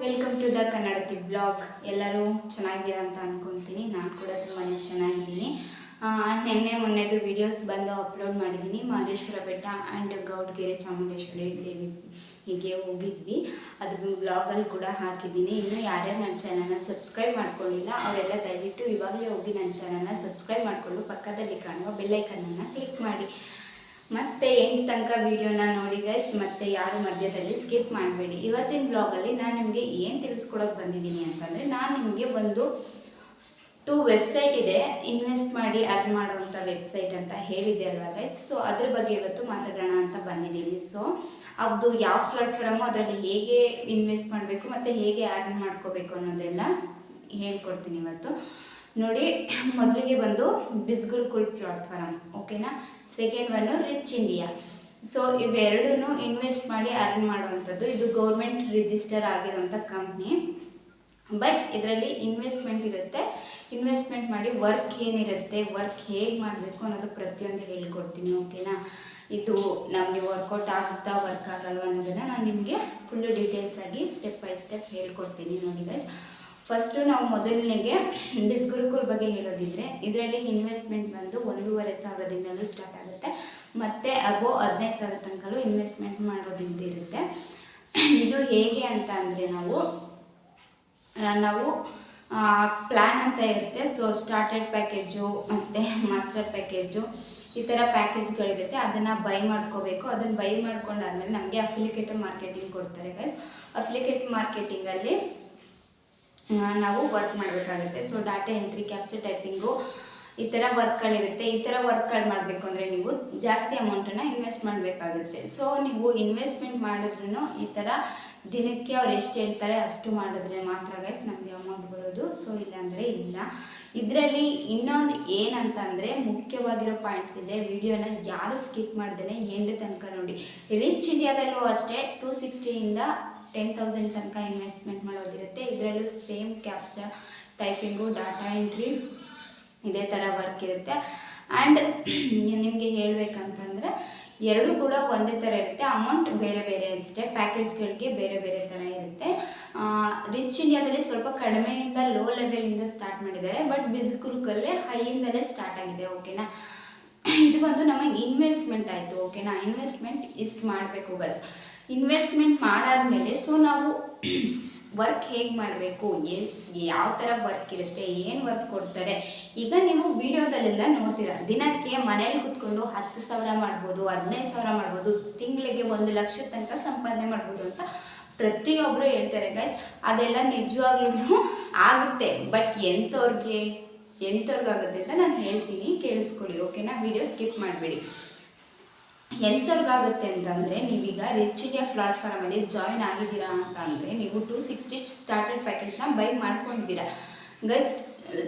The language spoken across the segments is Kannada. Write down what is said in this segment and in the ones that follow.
Welcome to the Kannadati blog. ಎಲ್ಲರೂ ಚೆನ್ನಾಗಿದ್ದೀರಾ ಅಂತ ಅನ್ಕೊತೀನಿ. ನಾನು ಕೂಡ ತುಂಬಾ ಚೆನ್ನಾಗಿದ್ದೀನಿ. ಮೊನ್ನೆದು ವೀಡಿಯೋಸ್ ಬಂದು ಅಪ್ಲೋಡ್ ಮಾಡಿದ್ದೀನಿ. ಮಹದೇಶ್ವರ ಬೆಟ್ಟ ಆ್ಯಂಡ್ ಗೌಡ್ಗೆರೆ ಚಾಮುಂಡೇಶ್ವರಿ ದೇವಿ ಹೀಗೆ ಹೋಗಿದ್ವಿ. ಅದು ಬ್ಲಾಗಲ್ಲಿ ಕೂಡ ಹಾಕಿದ್ದೀನಿ. ಇನ್ನೂ ಯಾರ್ಯಾರು ನನ್ನ ಚಾನಲ್ನ ಸಬ್ಸ್ಕ್ರೈಬ್ ಮಾಡ್ಕೊಳ್ಳಿಲ್ಲ ಅವರೆಲ್ಲ ದಯವಿಟ್ಟು ಇವಾಗಲೇ ಹೋಗಿ ನನ್ನ ಚಾನಲ್ನ ಸಬ್ಸ್ಕ್ರೈಬ್ ಮಾಡಿಕೊಂಡು ಪಕ್ಕದಲ್ಲಿ ಕಾಣುವ ಬೆಲ್ಲೈಕನನ್ನು ಕ್ಲಿಕ್ ಮಾಡಿ. ಮತ್ತು ಎಂಟು ತನಕ ವೀಡಿಯೋನ ನೋಡಿ ಗೈಸ್. ಮತ್ತು ಯಾರು ಮಧ್ಯದಲ್ಲಿ ಸ್ಕಿಪ್ ಮಾಡಬೇಡಿ. ಇವತ್ತಿನ ಬ್ಲಾಗಲ್ಲಿ ನಾನು ನಿಮಗೆ ಏನು ತಿಳಿಸ್ಕೊಡೋಕೆ ಬಂದಿದ್ದೀನಿ ಅಂತಂದರೆ, ನಾನು ನಿಮಗೆ ಒಂದು 2 ವೆಬ್ಸೈಟ್ ಇದೆ, ಇನ್ವೆಸ್ಟ್ ಮಾಡಿ ಅರ್ನ್ ಮಾಡೋವಂಥ ವೆಬ್ಸೈಟ್ ಅಂತ ಹೇಳಿದೆ ಅಲ್ವಾ ಗೈಸ್. ಸೊ ಅದ್ರ ಬಗ್ಗೆ ಇವತ್ತು ಮಾತಾಡೋಣ ಅಂತ ಬಂದಿದ್ದೀನಿ. ಸೊ ಅದು ಯಾವ ಪ್ಲಾಟ್ಫಾರ್ಮು, ಅದರಲ್ಲಿ ಹೇಗೆ ಇನ್ವೆಸ್ಟ್ ಮಾಡಬೇಕು ಮತ್ತು ಹೇಗೆ ಅರ್ನ್ ಮಾಡ್ಕೋಬೇಕು ಅನ್ನೋದೆಲ್ಲ ಹೇಳ್ಕೊಡ್ತೀನಿ ಇವತ್ತು. ನೋಡಿ, ಮೊದಲಿಗೆ ಬಂದು ಬಿಸ್ಗುರುಕುಲ್ ಪ್ಲಾಟ್ಫಾರ್ಮ್, ಓಕೆನಾ. Second one rich India. So ಇವೆರಡೂ ಇನ್ವೆಸ್ಟ್ ಮಾಡಿ ಅರ್ನ್ ಮಾಡುವಂಥದ್ದು. ಇದು ಗೌರ್ಮೆಂಟ್ ರಿಜಿಸ್ಟರ್ ಆಗಿರೋಂಥ ಕಂಪ್ನಿ. ಬಟ್ ಇದರಲ್ಲಿ ಇನ್ವೆಸ್ಟ್ಮೆಂಟ್ ಇರುತ್ತೆ. ಇನ್ವೆಸ್ಟ್ಮೆಂಟ್ ಮಾಡಿ ವರ್ಕ್ ಏನಿರುತ್ತೆ, ವರ್ಕ್ ಹೇಗೆ ಮಾಡಬೇಕು ಅನ್ನೋದು ಪ್ರತಿಯೊಂದು ಹೇಳ್ಕೊಡ್ತೀನಿ, ಓಕೆನಾ. ಇದು ನಮಗೆ ವರ್ಕೌಟ್ ಆಗುತ್ತಾ ವರ್ಕ್ ಆಗಲ್ವ ಅನ್ನೋದನ್ನು ನಾನು ನಿಮಗೆ ಫುಲ್ಲು ಡೀಟೇಲ್ಸ್ ಆಗಿ ಸ್ಟೆಪ್ ಬೈ ಸ್ಟೆಪ್ ಹೇಳ್ಕೊಡ್ತೀನಿ. ನೋಡಿ ಗೈಸ್, ಫಸ್ಟು ನಾವು ಮೊದಲನೇಗೆ ಬಿಸ್ಗುರುಕುಲ್ ಬಗ್ಗೆ ಹೇಳೋದಿದ್ರೆ, ಇದರಲ್ಲಿ ಇನ್ವೆಸ್ಟ್ಮೆಂಟ್ ಬಂದು 1,500ದಿಂದಲೂ ಸ್ಟಾರ್ಟ್ ಆಗುತ್ತೆ. ಮತ್ತು ಅಬೋ 15,000 ತನಕಲೂ ಇನ್ವೆಸ್ಟ್ಮೆಂಟ್ ಮಾಡೋದಿರುತ್ತೆ. ಇದು ಹೇಗೆ ಅಂತ ಅಂದರೆ, ನಾವು ಪ್ಲ್ಯಾನ್ ಅಂತ ಇರುತ್ತೆ. ಸೊ ಸ್ಟಾರ್ಟೆಡ್ ಪ್ಯಾಕೇಜು ಮತ್ತು ಮಾಸ್ಟರ್ ಪ್ಯಾಕೇಜು ಈ ಥರ ಪ್ಯಾಕೇಜ್ಗಳಿರುತ್ತೆ. ಅದನ್ನು ಬೈ ಮಾಡ್ಕೋಬೇಕು. ಅದನ್ನು ಬೈ ಮಾಡ್ಕೊಂಡಾದ್ಮೇಲೆ ನಮಗೆ ಅಫಿಲಿಕೇಟ್ ಮಾರ್ಕೆಟಿಂಗ್ ಕೊಡ್ತಾರೆ ಗೈಸ್. ಅಫಿಲಿಕೇಟ್ ಮಾರ್ಕೆಟಿಂಗಲ್ಲಿ ನಾವು ವರ್ಕ್ ಮಾಡಬೇಕಾಗುತ್ತೆ. So data entry, capture, typing ಈ ಥರ ವರ್ಕ್ಗಳಿರುತ್ತೆ. ಈ ಥರ ವರ್ಕ್ಗಳು ಮಾಡಬೇಕು ಅಂದರೆ ನೀವು ಜಾಸ್ತಿ ಅಮೌಂಟನ್ನು ಇನ್ವೆಸ್ಟ್ ಮಾಡಬೇಕಾಗುತ್ತೆ. ಸೊ ನೀವು ಇನ್ವೆಸ್ಟ್ಮೆಂಟ್ ಮಾಡಿದ್ರೂ ಈ ಥರ ದಿನಕ್ಕೆ ಅವ್ರು ಎಷ್ಟು ಹೇಳ್ತಾರೆ ಅಷ್ಟು ಮಾಡಿದ್ರೆ ಮಾತ್ರ ಗೈಸ್ ನಮಗೆ ಅಮೌಂಟ್ ಬರೋದು. ಸೊ ಇಲ್ಲಾಂದರೆ ಇಲ್ಲ. ಇದರಲ್ಲಿ ಇನ್ನೊಂದು ಏನಂತಂದರೆ, ಮುಖ್ಯವಾಗಿರೋ ಪಾಯಿಂಟ್ಸ್ ಇದೆ. ವಿಡಿಯೋನ ಯಾರು ಸ್ಕಿಪ್ ಮಾಡ್ದೇ ಎಂಡ್ ತನಕ ನೋಡಿ. ರಿಚ್ ಇಂಡಿಯಾದಲ್ಲೂ ಅಷ್ಟೇ 260ಇಂದ 10,000 ತನಕ ಇನ್ವೆಸ್ಟ್ಮೆಂಟ್ ಮಾಡೋದಿರುತ್ತೆ. ಇದರಲ್ಲೂ same capture, typing, data entry ಇದೇ ಥರ ವರ್ಕ್ ಇರುತ್ತೆ. ಆ್ಯಂಡ್ ನಿಮಗೆ ಹೇಳಬೇಕಂತಂದರೆ ಎರಡೂ ಕೂಡ ಒಂದೇ ಥರ ಇರುತ್ತೆ. ಅಮೌಂಟ್ ಬೇರೆ ಬೇರೆ ಅಷ್ಟೇ, ಪ್ಯಾಕೇಜ್ಗಳಿಗೆ ಬೇರೆ ಬೇರೆ ಥರ ಇರುತ್ತೆ. ರಿಚ್ ಇಂಡಿಯಾದಲ್ಲಿ ಸ್ವಲ್ಪ ಕಡಿಮೆಯಿಂದ ಲೋ ಲೆವೆಲಿಂದ ಸ್ಟಾರ್ಟ್ ಮಾಡಿದ್ದಾರೆ. ಬಟ್ ಬಿಸ್ಗುರುಕಲ್ಲೇ ಹೈಯಿಂದಲೇ ಸ್ಟಾರ್ಟ್ ಆಗಿದೆ, ಓಕೆನಾ. ಇದು ಬಂದು ನಮಗೆ ಇನ್ವೆಸ್ಟ್ಮೆಂಟ್ ಆಯಿತು, ಓಕೆನಾ. ಇನ್ವೆಸ್ಟ್ಮೆಂಟ್ ಇಷ್ಟು ಮಾಡಬೇಕು ಗೈಸ್. ಇನ್ವೆಸ್ಟ್ಮೆಂಟ್ ಮಾಡಾದ್ಮೇಲೆ ಸೊ ನಾವು ವರ್ಕ್ ಹೇಗೆ ಮಾಡಬೇಕು, ಯಾವ ಥರ ವರ್ಕ್ ಇರುತ್ತೆ, ಏನು ವರ್ಕ್ ಕೊಡ್ತಾರೆ. ಈಗ ನೀವು ವಿಡಿಯೋದಲ್ಲೆಲ್ಲ ನೋಡ್ತೀರಾ, ದಿನಕ್ಕೆ ಮನೇಲಿ ಕೂತ್ಕೊಂಡು 10,000 ಮಾಡ್ಬೋದು, 15,000 ಮಾಡ್ಬೋದು, ತಿಂಗಳಿಗೆ 1,00,000 ತನಕ ಸಂಪಾದನೆ ಮಾಡ್ಬೋದು ಅಂತ ಪ್ರತಿಯೊಬ್ಬರು ಹೇಳ್ತಾರೆ ಗೈಸ್. ಅದೆಲ್ಲ ನಿಜವಾಗ್ಲೂ ಆಗುತ್ತೆ. ಬಟ್ ಎಂಥವ್ರಿಗಾಗುತ್ತೆ ಅಂತ ನಾನು ಹೇಳ್ತೀನಿ, ಕೇಳಿಸ್ಕೊಳ್ಳಿ, ಓಕೆನಾ. ವಿಡಿಯೋ ಸ್ಕಿಪ್ ಮಾಡಬೇಡಿ. ಎಂಥವ್ರಿಗಾಗುತ್ತೆ ಅಂತಂದರೆ, ನೀವೀಗ ರಿಚ್ ಇಂಡಿಯಾ ಪ್ಲಾಟ್ಫಾರ್ಮಲ್ಲಿ ಜಾಯಿನ್ ಆಗಿದ್ದೀರಾ ಅಂತ ಅಂದರೆ, ನೀವು 260 ಸ್ಟಾರ್ಟೆಡ್ ಪ್ಯಾಕೇಜ್ನ ಬೈ ಮಾಡ್ಕೊಂಡಿದ್ದೀರಾ ಗೈಸ್.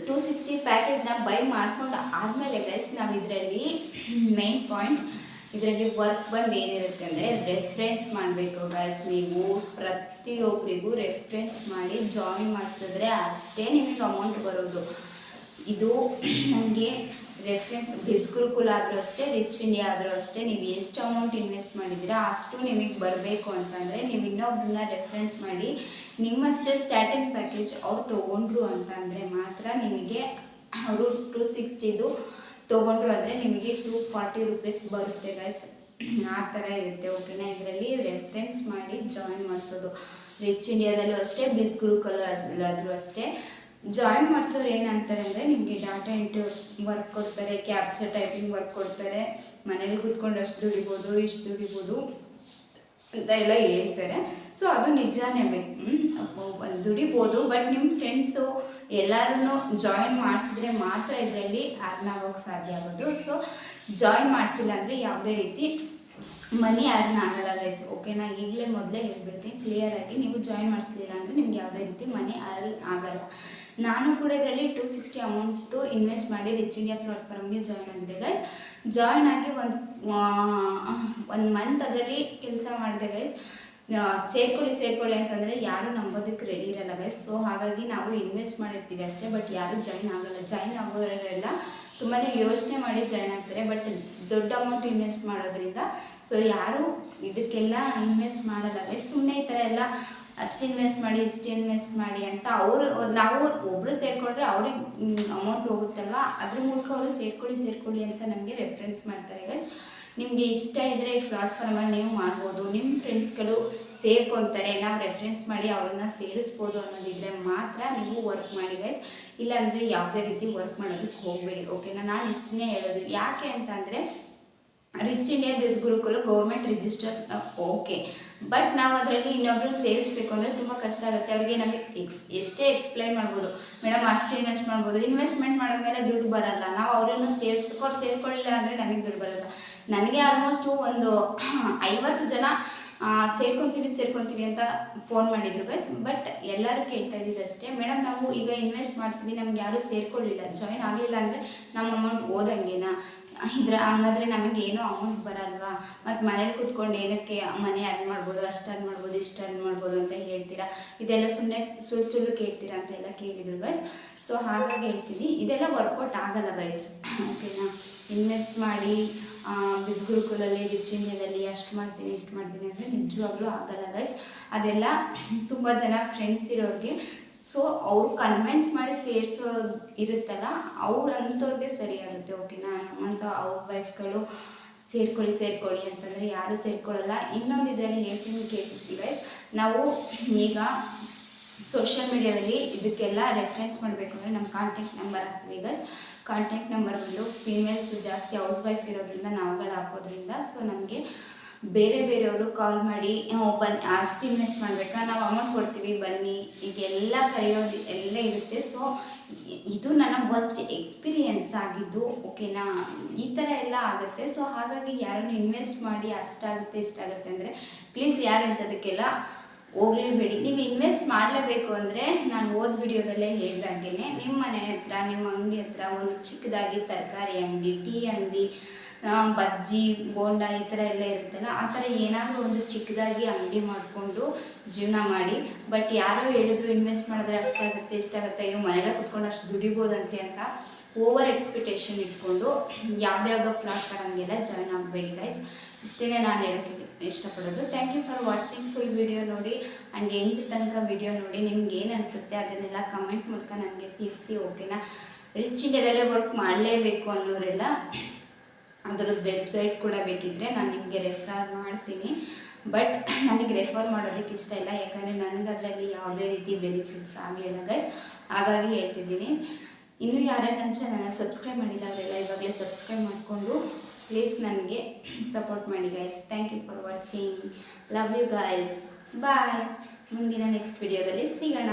260 ಪ್ಯಾಕೇಜ್ನ ಬೈ ಮಾಡ್ಕೊಂಡು ಆದಮೇಲೆ ಗೈಸ್, ನಾವು ಇದರಲ್ಲಿ ಮೇನ್ ಪಾಯಿಂಟ್, ಇದರಲ್ಲಿ ವರ್ಕ್ ಬಂದು ಏನಿರುತ್ತೆ ಅಂದರೆ, ರೆಫರೆನ್ಸ್ ಮಾಡಬೇಕು ಗೈಸ್. ನೀವು ಪ್ರತಿಯೊಬ್ಬರಿಗೂ ರೆಫರೆನ್ಸ್ ಮಾಡಿ ಜಾಯಿನ್ ಮಾಡಿಸಿದ್ರೆ ಅಷ್ಟೇ ನಿಮಗೆ ಅಮೌಂಟ್ ಬರೋದು. ಇದು ನಮಗೆ ರೆಫರೆನ್ಸ್ ಬಿಸ್ಗುರುಕುಲ್ ಆದರೂ ಅಷ್ಟೇ, ರಿಚ್ ಇಂಡಿಯಾ ಆದರೂ ಅಷ್ಟೇ, ನೀವು ಎಷ್ಟು ಅಮೌಂಟ್ ಇನ್ವೆಸ್ಟ್ ಮಾಡಿದ್ದೀರಾ ಅಷ್ಟು ನಿಮಗೆ ಬರಬೇಕು ಅಂತಂದರೆ, ನೀವು ಇನ್ನೊಬ್ಬರನ್ನ ರೆಫರೆನ್ಸ್ ಮಾಡಿ ನಿಮ್ಮಷ್ಟೇ ಸ್ಟಾರ್ಟಿಂಗ್ ಪ್ಯಾಕೇಜ್ ಅವ್ರು ತೊಗೊಂಡ್ರು ಅಂತಂದರೆ ಮಾತ್ರ ನಿಮಗೆ, ಅವರು 260 ತೊಗೊಂಡ್ರು ಅಂದರೆ ನಿಮಗೆ 240 ರೂಪೀಸ್ ಬರುತ್ತೆ ಗೈಸ್. ಆ ಥರ ಇರುತ್ತೆ, ಓಕೆನಾ. ಇದರಲ್ಲಿ ರೆಫರೆನ್ಸ್ ಮಾಡಿ ಜಾಯಿನ್ ಮಾಡಿಸೋದು. ರಿಚ್ ಇಂಡಿಯಾದಲ್ಲೂ ಅಷ್ಟೇ, ಬಿಸ್ಗುರುಕಲ್ಲಾದರೂ ಅಷ್ಟೇ. ಜಾಯಿನ್ ಮಾಡಿಸೋರು ಏನಂತಾರೆ ಅಂದರೆ, ನಿಮಗೆ ಡಾಟಾ ಎಂಟ್ರಿ ವರ್ಕ್ ಕೊಡ್ತಾರೆ, ಕ್ಯಾಪ್ಚರ್ ಟೈಪಿಂಗ್ ವರ್ಕ್ ಕೊಡ್ತಾರೆ, ಮನೇಲಿ ಕೂತ್ಕೊಂಡು ಅಷ್ಟು ದುಡಿಬೋದು, ಇಷ್ಟು ದುಡಿಬೋದು ಅಂತ ಎಲ್ಲ ಹೇಳ್ತಾರೆ. ಸೊ ಅದು ನಿಜಾನೇ, ದುಡಿಬೋದು. ಬಟ್ ನಿಮ್ಮ ಫ್ರೆಂಡ್ಸು ಎಲ್ಲರೂ ಜಾಯಿನ್ ಮಾಡಿಸಿದ್ರೆ ಮಾತ್ರ ಇದರಲ್ಲಿ ಅರ್ನ್ ಆಗೋಕ್ಕೆ ಸಾಧ್ಯ ಆಗೋದು. ಸೊ ಜಾಯಿನ್ ಮಾಡಿಸಿಲ್ಲ ಅಂದರೆ ಯಾವುದೇ ರೀತಿ ಮನಿ ಅರ್ನ್ ಆಗಲ್ಲ ಗೈಸ್, ಓಕೆನಾ. ಈಗಲೇ ಮೊದಲೇ ಹೇಳ್ಬಿಡ್ತೀನಿ ಕ್ಲಿಯರಾಗಿ, ನೀವು ಜಾಯಿನ್ ಮಾಡಿಸ್ಲಿಲ್ಲ ಅಂದರೆ ನಿಮ್ಗೆ ಯಾವುದೇ ರೀತಿ ಮನಿ ಅರ್ನ್ ಆಗಲ್ಲ. ನಾನು ಕೂಡ ಇದರಲ್ಲಿ 260 ಅಮೌಂಟು ಇನ್ವೆಸ್ಟ್ ಮಾಡಿ ರಿಚ್ ಇಂಡಿಯಾ ಪ್ಲಾಟ್ಫಾರ್ಮ್ಗೆ ಜಾಯ್ನ್ ಆಗಿದೆ ಗೈಸ್. ಜಾಯ್ನ್ ಆಗಿ ಒಂದು ಮಂತ್ ಅದರಲ್ಲಿ ಕೆಲಸ ಮಾಡಿದೆ ಗೈಸ್. ಸೇರ್ಕೊಳ್ಳಿ ಅಂತಂದರೆ ಯಾರು ನಂಬೋದಕ್ಕೆ ರೆಡಿ ಇರಲ್ಲ ಗೈಸ್. ಸೊ ಹಾಗಾಗಿ ನಾವು ಇನ್ವೆಸ್ಟ್ ಮಾಡಿರ್ತೀವಿ ಅಷ್ಟೇ, ಬಟ್ ಯಾರು ಜಾಯ್ನ್ ಆಗಲ್ಲ. ಜಾಯ್ನ್ ಆಗೋರೆಲ್ಲ ತುಂಬಾ ಯೋಚನೆ ಮಾಡಿ ಜಾಯ್ನ್ ಆಗ್ತಾರೆ. ಬಟ್ ದೊಡ್ಡ ಅಮೌಂಟ್ ಇನ್ವೆಸ್ಟ್ ಮಾಡೋದ್ರಿಂದ ಸೊ ಯಾರು ಇದಕ್ಕೆಲ್ಲ ಇನ್ವೆಸ್ಟ್ ಮಾಡಲ್ಲ ಗೈಸ್. ಸುಮ್ಮನೆ ಈ ಥರ ಎಲ್ಲ ಅಷ್ಟು ಇನ್ವೆಸ್ಟ್ ಮಾಡಿ ಇಷ್ಟು ಇನ್ವೆಸ್ಟ್ ಮಾಡಿ ಅಂತ ನಾವು ಒಬ್ಬರು ಸೇರಿಕೊಂಡ್ರೆ ಅವ್ರಿಗೆ ಅಮೌಂಟ್ ಹೋಗುತ್ತಲ್ವ, ಅದ್ರ ಮೂಲಕ ಅವರು ಸೇರ್ಕೊಳ್ಳಿ ಅಂತ ನಮಗೆ ರೆಫರೆನ್ಸ್ ಮಾಡ್ತಾರೆ ಗೈಸ್. ನಿಮಗೆ ಇಷ್ಟ ಇದ್ದರೆ ಈ ಪ್ಲಾಟ್ಫಾರ್ಮಲ್ಲಿ ನೀವು ಮಾಡ್ಬೋದು, ನಿಮ್ಮ ಫ್ರೆಂಡ್ಸ್ಗಳು ಸೇರ್ಕೊತಾರೆ, ನಾವು ರೆಫರೆನ್ಸ್ ಮಾಡಿ ಅವ್ರನ್ನ ಸೇರಿಸ್ಬೋದು ಅನ್ನೋದಿದ್ರೆ ಮಾತ್ರ ನೀವು ವರ್ಕ್ ಮಾಡಿ ಗೈಸ್. ಇಲ್ಲಾಂದರೆ ಯಾವುದೇ ರೀತಿ ವರ್ಕ್ ಮಾಡೋದಕ್ಕೆ ಹೋಗಬೇಡಿ, ಓಕೆನಾ. ನಾನು ಇಷ್ಟನ್ನೇ ಹೇಳೋದು. ಯಾಕೆ ಅಂತ ಅಂದರೆ ರಿಚ್ ಇಂಡಿಯಾ ಬಿಸ್ ಗುರುಕುಲ ಗೌರ್ಮೆಂಟ್ ರಿಜಿಸ್ಟರ್ ಓಕೆ, ಬಟ್ ನಾವು ಅದರಲ್ಲಿ ಇನ್ನೊಬ್ರನ್ನ ಸೇರಿಸ್ಬೇಕು ಅಂದರೆ ತುಂಬ ಕಷ್ಟ ಆಗುತ್ತೆ. ಅವ್ರಿಗೆ ನಮಗೆ ಎಷ್ಟೇ ಎಕ್ಸ್ಪ್ಲೈನ್ ಮಾಡ್ಬೋದು, ಮೇಡಮ್ ಅಷ್ಟು ಇನ್ವೆಸ್ಟ್ ಮಾಡ್ಬೋದು, ಇನ್ವೆಸ್ಟ್ಮೆಂಟ್ ಮಾಡಿದ್ಮೇಲೆ ದುಡ್ಡು ಬರಲ್ಲ, ನಾವು ಅವರನ್ನು ಸೇರಿಸ್ಬೇಕು, ಅವ್ರು ಸೇರಿಕೊಳ್ಳಿಲ್ಲ ಅಂದರೆ ನಮಗೆ ದುಡ್ಡು ಬರಲ್ಲ. ನನಗೆ ಆಲ್ಮೋಸ್ಟು ಒಂದು 50 ಜನ ಸೇರ್ಕೊತೀವಿ ಅಂತ ಫೋನ್ ಮಾಡಿದ್ರು ಗೈಸ್. ಬಟ್ ಎಲ್ಲರೂ ಕೇಳ್ತಾ ಇದ್ದಿದ್ದು ಅಷ್ಟೇ, ಮೇಡಮ್ ನಾವು ಈಗ ಇನ್ವೆಸ್ಟ್ ಮಾಡ್ತೀವಿ, ನಮ್ಗೆ ಯಾರೂ ಸೇರ್ಕೊಳ್ಳಿಲ್ಲ, ಜಾಯಿನ್ ಆಗಲಿಲ್ಲ ಅಂದರೆ ನಮ್ಮ ಅಮೌಂಟ್ ಓದಂಗೆನಾ, ಹಂಗಾದ್ರೆ ನಮಗೆ ಏನೋ ಅಮೌಂಟ್ ಬರಲ್ವಾ, ಮತ್ತು ಮನೇಲಿ ಕೂತ್ಕೊಂಡು ಏನಕ್ಕೆ ಮನೆ ಅರ್ನ್ ಮಾಡ್ಬೋದು, ಅಷ್ಟು ಅರ್ನ್ ಮಾಡ್ಬೋದು, ಇಷ್ಟು ಅರ್ನ್ ಮಾಡ್ಬೋದು ಅಂತ ಹೇಳ್ತೀರಾ, ಇದೆಲ್ಲ ಸುಮ್ಮನೆ ಸುಳ್ಳು ಕೇಳ್ತೀರಾ ಅಂತ ಎಲ್ಲ ಕೇಳಿದ್ರು ಗೈಸ್. ಸೊ ಹಾಗಾಗಿ ಹೇಳ್ತೀನಿ, ಇದೆಲ್ಲ ವರ್ಕೌಟ್ ಆಗಲ್ಲ ಗೈಸ್, ಓಕೆನಾ. ಇನ್ವೆಸ್ಟ್ ಮಾಡಿ ಬಿಸ್ ಗುರುಕುಲಲ್ಲಿ ರಿಚ್ ಇಂಡಿಯಾದಲ್ಲಿ ಅಷ್ಟು ಮಾಡ್ತೀನಿ ಇಷ್ಟು ಮಾಡ್ತೀನಿ ಅಂದರೆ ನಿಜವಾಗ್ಲೂ ಆಗಲ್ಲ ಗೈಸ್. ಅದೆಲ್ಲ ತುಂಬ ಜನ ಫ್ರೆಂಡ್ಸ್ ಇರೋರಿಗೆ, ಸೊ ಅವ್ರು ಕನ್ವಿನ್ಸ್ ಮಾಡಿ ಸೇರಿಸೋದು ಇರುತ್ತಲ್ಲ, ಅವ್ರಂಥವ್ರಿಗೆ ಸರಿ ಆಗುತ್ತೆ, ಓಕೆನಾ. ನಮ್ಮಂಥ ಹೌಸ್ ವೈಫ್ಗಳು ಸೇರ್ಕೊಳ್ಳಿ ಅಂತಂದರೆ ಯಾರೂ ಸೇರ್ಕೊಳ್ಳಲ್ಲ. ಇನ್ನೊಂದು ಇದರಲ್ಲಿ ಹೇಳ್ತೀನಿ ಕೇಳ್ತೀನಿ ಗೈಸ್, ನಾವು ಈಗ ಸೋಷಿಯಲ್ ಮೀಡಿಯಾದಲ್ಲಿ ಇದಕ್ಕೆಲ್ಲ ರೆಫರೆನ್ಸ್ ಮಾಡಬೇಕು ಅಂದರೆ ನಮ್ಮ ಕಾಂಟ್ಯಾಕ್ಟ್ ನಂಬರ್ ಹಾಕ್ತೀವಿ ಗೈಸ್. ಕಾಂಟ್ಯಾಕ್ಟ್ ನಂಬರ್ ಬಂದು ಫೀಮೇಲ್ಸ್ ಜಾಸ್ತಿ ಹೌಸ್ ವೈಫ್ ಇರೋದ್ರಿಂದ ನಾವುಗಳು ಹಾಕೋದ್ರಿಂದ, ಸೊ ನಮಗೆ ಬೇರೆಯವರು ಕಾಲ್ ಮಾಡಿ ಬನ್ನಿ ಅಷ್ಟು ಇನ್ವೆಸ್ಟ್ ಮಾಡಬೇಕಾ, ನಾವು ಅಮೌಂಟ್ ಕೊಡ್ತೀವಿ ಬನ್ನಿ, ಈಗೆಲ್ಲ ಕರೆಯೋದು ಎಲ್ಲ ಇರುತ್ತೆ. ಸೊ ಇದು ನನ್ನ ಫಸ್ಟ್ ಎಕ್ಸ್ಪೀರಿಯೆನ್ಸ್ ಆಗಿದ್ದು, ಓಕೆನಾ. ಈ ಥರ ಎಲ್ಲ ಆಗುತ್ತೆ. ಸೊ ಹಾಗಾಗಿ ಯಾರನ್ನು ಇನ್ವೆಸ್ಟ್ ಮಾಡಿ ಅಷ್ಟಾಗುತ್ತೆ ಇಷ್ಟಾಗುತ್ತೆ ಅಂದರೆ ಪ್ಲೀಸ್ ಯಾರು ಇಂಥದಕ್ಕೆಲ್ಲ ಹೋಗಲೇಬೇಡಿ. ನೀವು ಇನ್ವೆಸ್ಟ್ ಮಾಡಲೇಬೇಕು ಅಂದರೆ ನಾನು ವಿಡಿಯೋದಲ್ಲೇ ಹೇಳ್ದಾಗೇ ನಿಮ್ಮ ಮನೆ ಹತ್ರ, ನಿಮ್ಮ ಅಂಗಡಿ ಹತ್ರ ಒಂದು ಚಿಕ್ಕದಾಗಿ ತರಕಾರಿ ಅಂಗಡಿ, ಟೀ ಅಂಗಡಿ, ಬಜ್ಜಿ ಬೋಂಡ ಈ ಥರ ಎಲ್ಲ ಇರುತ್ತಲ್ಲ, ಆ ಥರ ಏನಾದರೂ ಒಂದು ಚಿಕ್ಕದಾಗಿ ಅಂಗಡಿ ಮಾಡಿಕೊಂಡು ಜೀವನ ಮಾಡಿ. ಬಟ್ ಯಾರೋ ಹೇಳಿದ್ರು ಇನ್ವೆಸ್ಟ್ ಮಾಡಿದ್ರೆ ಅಷ್ಟಾಗುತ್ತೆ ಇಷ್ಟಾಗುತ್ತೆ, ಅಯ್ಯೋ ಮನೆಯಲ್ಲ ಕುತ್ಕೊಂಡು ಅಷ್ಟು ದುಡಿಬೋದಂತೆ ಅಂತ ಓವರ್ ಎಕ್ಸ್ಪೆಕ್ಟೇಷನ್ ಇಟ್ಕೊಂಡು ಯಾವುದ್ಯಾವುದೋ ಪ್ಲಾಟ್ಫಾರ್ಮ್ಗೆಲ್ಲ ಜಾಯ್ನ್ ಆಗಬೇಡಿ ಗೈಸ್. ಇಷ್ಟೇ ನಾನು ಹೇಳೋಕ್ಕೆ ಇಷ್ಟಪಡೋದು. Thank you for watching full video ನೋಡಿ ಆ್ಯಂಡ್ ಎಂಡ್ ತನಕ ವಿಡಿಯೋ ನೋಡಿ. ನಿಮ್ಗೆ ಏನು ಅನಿಸುತ್ತೆ ಅದನ್ನೆಲ್ಲ ಕಮೆಂಟ್ ಮೂಲಕ ನನಗೆ ತಿಳಿಸಿ, ಓಕೆನಾ. ರಿಚ್ ಇಂಡಿಯಾದಲ್ಲೇ ವರ್ಕ್ ಮಾಡಲೇಬೇಕು ಅನ್ನೋರೆಲ್ಲ ಅದರದ್ದು ವೆಬ್ಸೈಟ್ ಕೂಡ ಬೇಕಿದ್ದರೆ ನಾನು ನಿಮಗೆ ರೆಫರ್ ಮಾಡ್ತೀನಿ. ಬಟ್ ನನಗೆ ರೆಫರ್ ಮಾಡೋದಕ್ಕೆ ಇಷ್ಟ ಇಲ್ಲ, ಯಾಕಂದರೆ ನನಗೆ ಅದರಲ್ಲಿ ಯಾವುದೇ ರೀತಿ ಬೆನಿಫಿಟ್ಸ್ ಆಗಲಿಲ್ಲ ಗೈಸ್, ಹಾಗಾಗಿ ಹೇಳ್ತಿದ್ದೀನಿ. ಇನ್ನೂ ಯಾರ್ಯಾರು ನನ್ನ ಚಾನಲ್ನ ಸಬ್ಸ್ಕ್ರೈಬ್ ಮಾಡಿಲ್ಲ ಅವರೆಲ್ಲ ಇವಾಗಲೇ ಸಬ್ಸ್ಕ್ರೈಬ್ ಮಾಡಿಕೊಂಡು ಪ್ಲೀಸ್ ನನಗೆ ಸಪೋರ್ಟ್ ಮಾಡಿ guys. Thank you for watching, love you guys, bye. ಮುಂದಿನ ನೆಕ್ಸ್ಟ್ ವಿಡಿಯೋದಲ್ಲಿ ಸಿಗೋಣ.